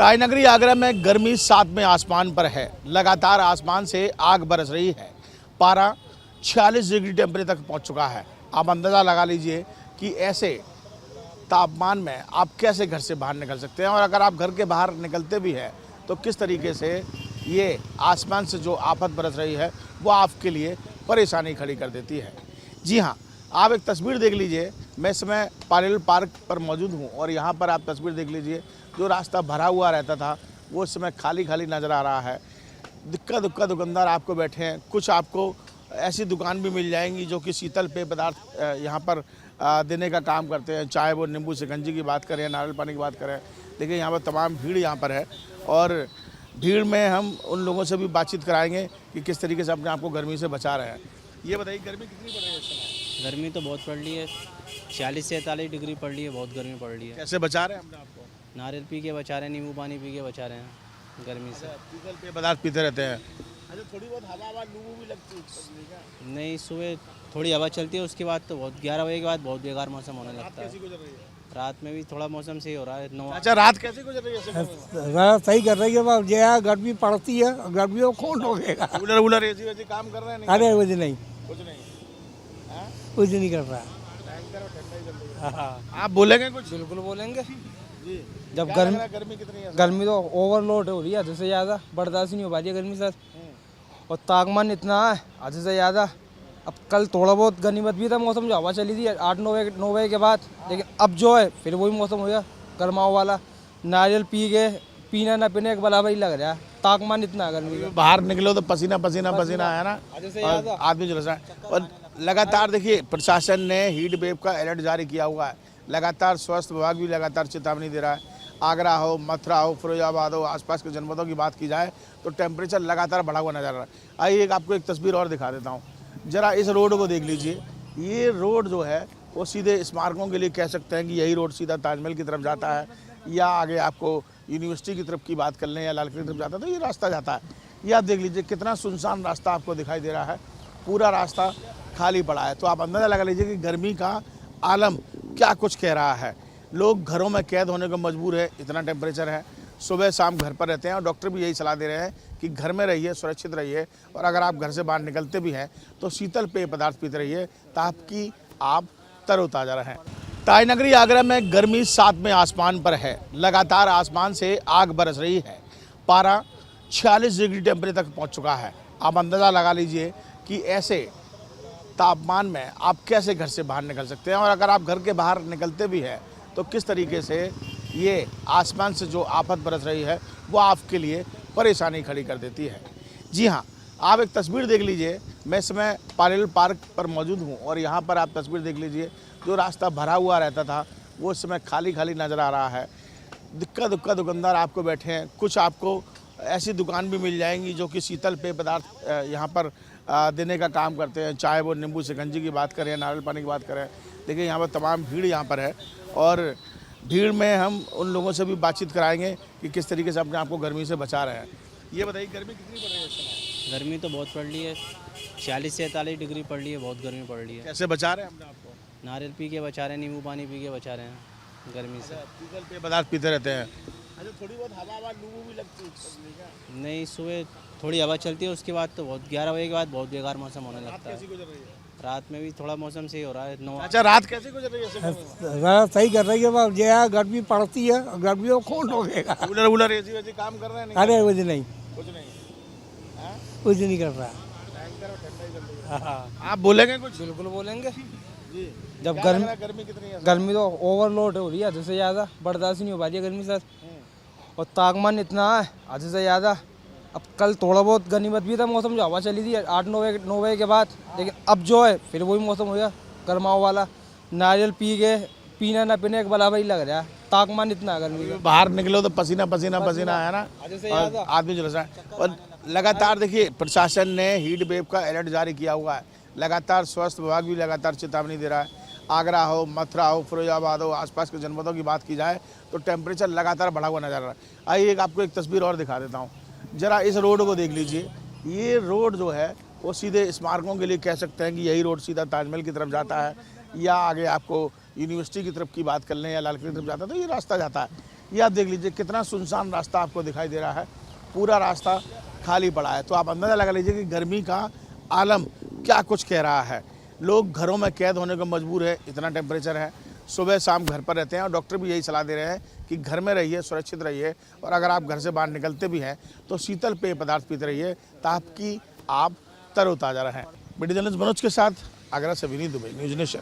ताजनगरी आगरा में गर्मी सातवें आसमान पर है। लगातार आसमान से आग बरस रही है। पारा 46 डिग्री टेम्परेचर तक पहुंच चुका है। आप अंदाज़ा लगा लीजिए कि ऐसे तापमान में आप कैसे घर से बाहर निकल सकते हैं, और अगर आप घर के बाहर निकलते भी हैं तो किस तरीके से ये आसमान से जो आफत बरस रही है वो आपके लिए परेशानी खड़ी कर देती है। जी हाँ, आप एक तस्वीर देख लीजिए। मैं इस समय पारेल पार्क पर मौजूद हूँ और यहाँ पर आप तस्वीर देख लीजिए। जो रास्ता भरा हुआ रहता था वो इस समय खाली खाली नज़र आ रहा है। दिक्कत दुक्का दुकानदार आपको बैठे हैं। कुछ आपको ऐसी दुकान भी मिल जाएंगी जो कि शीतल पेय पदार्थ यहाँ पर देने का काम करते हैं, चाहे वो नींबू शिकंजी की बात करें, नारियल पानी की बात करें। देखिए यहाँ पर तमाम भीड़ यहाँ पर है और भीड़ में हम उन लोगों से भी बातचीत कराएंगे कि किस तरीके से अपने आप को गर्मी से बचा रहे हैं। ये बताइए, गर्मी कितनी पड़ रही है इस समय? गर्मी तो बहुत पड़ रही है, 40 से 43 डिग्री पड़ रही है, बहुत गर्मी पड़ रही है। कैसे बचा रहे हैं अपने आपको? नारियल पी के बचा रहे हैं, नींबू पानी पी के बचा रहे हैं गर्मी से। शीतल पेय पदार्थ पीते रहते हैं। अच्छा, थोड़ी बहुत हवा लू भी लगती है? नहीं, सुबह थोड़ी हवा चलती है, उसके बाद तो बहुत 11 बजे के बाद बहुत बेकार मौसम होने लगता है। कैसी गुजर रही है? रात में भी थोड़ा मौसम सही हो रहा है। अच्छा, रात कैसे गुजर रही है? रात सही कर रही है बाब, जो है गर्मी पड़ती है, गर्मी में कौन रोकेगा। कूलर वूलर एसी वेसी काम कर रहे हैं? अरे कुछ नहीं, कुछ नहीं। कुछ नहीं कर रहा। आप बोलेंगे कुछ? बिल्कुल बोलेंगे। जी, जब क्या लग रहा है गर्मी कितनी है? गर्मी तो ओवरलोड हो रही है, हद से ज़्यादा बर्दाश्त नहीं हो पा रही है गर्मी सर। और तापमान इतना है हद से ज़्यादा। अब कल थोड़ा बहुत गनीमत भी था मौसम, जो हवा चली थी 8-9 बजे के बाद, लेकिन अब जो है फिर वही मौसम हो गया गर्माओ वाला। नारियल पी के पीना ना पीने के बराबर ही लग रहा है। तापमान इतना है गर्मी का। बाहर निकलो तो पसीना पसीना पसीना है ना, और आदमी झुलस रहा है। और लगातार देखिए, प्रशासन ने हीट वेव का अलर्ट जारी किया हुआ है। लगातार स्वास्थ्य विभाग भी लगातार चेतावनी दे रहा है। आगरा हो, मथुरा हो, फिरोजाबाद हो, आसपास के जनपदों की बात की जाए तो टेम्परेचर लगातार बढ़ा हुआ नजर आ रहा है। आइए आपको एक तस्वीर और दिखा देता हूँ। जरा इस रोड को देख लीजिए। ये रोड जो है वो सीधे स्मारकों के लिए कह सकते हैं कि यही रोड सीधा ताजमहल की तरफ जाता है, या आगे आपको यूनिवर्सिटी की तरफ की बात कर लें या लाल किले की तरफ जाता है तो ये रास्ता जाता है। ये आप देख लीजिए कितना सुनसान रास्ता आपको दिखाई दे रहा है। पूरा रास्ता खाली पड़ा है। तो आप अंदाज़ा लगा लीजिए कि गर्मी का आलम क्या कुछ कह रहा है। लोग घरों में कैद होने को मजबूर है, इतना टेम्परेचर है। सुबह शाम घर पर रहते हैं और डॉक्टर भी यही सलाह दे रहे हैं कि घर में रहिए, सुरक्षित रहिए, और अगर आप घर से बाहर निकलते भी हैं तो शीतल पेय पदार्थ पीते रहिए ताकि आप तरोताज़ा रहें। ताजनगरी आगरा में गर्मी सातवें आसमान पर है। लगातार आसमान से आग बरस रही है। पारा 46 डिग्री टेम्परेचर तक पहुंच चुका है। आप अंदाज़ा लगा लीजिए कि ऐसे तापमान में आप कैसे घर से बाहर निकल सकते हैं, और अगर आप घर के बाहर निकलते भी हैं तो किस तरीके से ये आसमान से जो आफत बरस रही है वो आपके लिए परेशानी खड़ी कर देती है। जी हाँ, आप एक तस्वीर देख लीजिए। मैं इस समय पारेल पार्क पर मौजूद हूँ और यहाँ पर आप तस्वीर देख लीजिए। जो रास्ता भरा हुआ रहता था वो इस समय खाली खाली नज़र आ रहा है। दिक्कत दुक्का दुकानदार आपको बैठे हैं। कुछ आपको ऐसी दुकान भी मिल जाएंगी जो कि शीतल पेय पदार्थ यहाँ पर देने का काम करते हैं, चाहे वो नींबू शिकंजी की बात करें, नारियल पानी की बात करें। देखिए यहाँ पर तमाम भीड़ यहाँ पर है और भीड़ में हम उन लोगों से भी बातचीत कराएंगे कि किस तरीके से अपने आप को गर्मी से बचा रहे हैं। ये बताइए, गर्मी कितनी पड़ रही है इस समय? गर्मी तो बहुत पड़ रही है, 40 से 43 डिग्री पड़ रही है, बहुत गर्मी पड़ रही है। कैसे बचा रहे हैं अपने आपको? नारियल पी के बचा रहे हैं, नींबू पानी पी के बचा रहे हैं गर्मी से। शीतल पेय पदार्थ पीते रहते हैं। अच्छा, थोड़ी बहुत हवा लू भी लगती है? नहीं, सुबह थोड़ी हवा चलती है, उसके बाद तो बहुत 11 बजे के बाद बहुत बेकार मौसम होने लगता है। कैसी गुजर रही है? रात में भी थोड़ा मौसम सही हो रहा है। अच्छा, रात कैसे गुजर रही है? रात सही कर रही है बाब, जो है गर्मी पड़ती है, गर्मी में कौन रोकेगा। कूलर वूलर एसी वेसी काम कर रहे हैं? अरे कुछ नहीं, कुछ नहीं। कुछ नहीं कर रहा। आप बोलेंगे कुछ? बिल्कुल बोलेंगे। जी, जब क्या लग रहा है गर्मी कितनी है? गर्मी तो ओवरलोड हो रही है, हद से ज़्यादा बर्दाश्त नहीं हो पा रही है गर्मी सर। और तापमान इतना है हद से ज़्यादा। अब कल थोड़ा बहुत गनीमत भी था मौसम, जो हवा चली थी 8-9 बजे के बाद, लेकिन अब जो है फिर वही मौसम हो गया गर्माओ वाला। नारियल पी के पीना ना पीने के बराबर ही लग रहा है। तापमान इतना है गर्मी का। बाहर निकलो तो पसीना पसीना पसीना है ना, और आदमी झुलस रहा है। और लगातार देखिए, प्रशासन ने हीट वेव का अलर्ट जारी किया हुआ है। लगातार स्वास्थ्य विभाग भी लगातार चेतावनी दे रहा है। आगरा हो, मथुरा हो, फिरोजाबाद हो, आसपास के जनपदों की बात की जाए तो टेम्परेचर लगातार बढ़ा हुआ नजर आ रहा है। आइए आपको एक तस्वीर और दिखा देता हूँ। जरा इस रोड को देख लीजिए। ये रोड जो है वो सीधे स्मारकों के लिए कह सकते हैं कि यही रोड सीधा ताजमहल की तरफ जाता है, या आगे आपको यूनिवर्सिटी की तरफ की बात कर लें या लाल किले की तरफ जाता है तो ये रास्ता जाता है। ये आप देख लीजिए कितना सुनसान रास्ता आपको दिखाई दे रहा है, पूरा रास्ता खाली पड़ा है। तो आप अंदाज़ा लगा लीजिए कि गर्मी का आलम क्या कुछ कह रहा है। लोग घरों में कैद होने को मजबूर है, इतना टेम्परेचर है। सुबह शाम घर पर रहते हैं और डॉक्टर भी यही सलाह दे रहे हैं कि घर में रहिए, सुरक्षित रहिए, और अगर आप घर से बाहर निकलते भी हैं तो शीतल पेय पदार्थ पीते रहिए ताकि आप तरोताज़ा रहें। वीडियो जर्नलिस्ट मनोज के साथ आगरा से विनीत दुबे, न्यूज़ नेशन।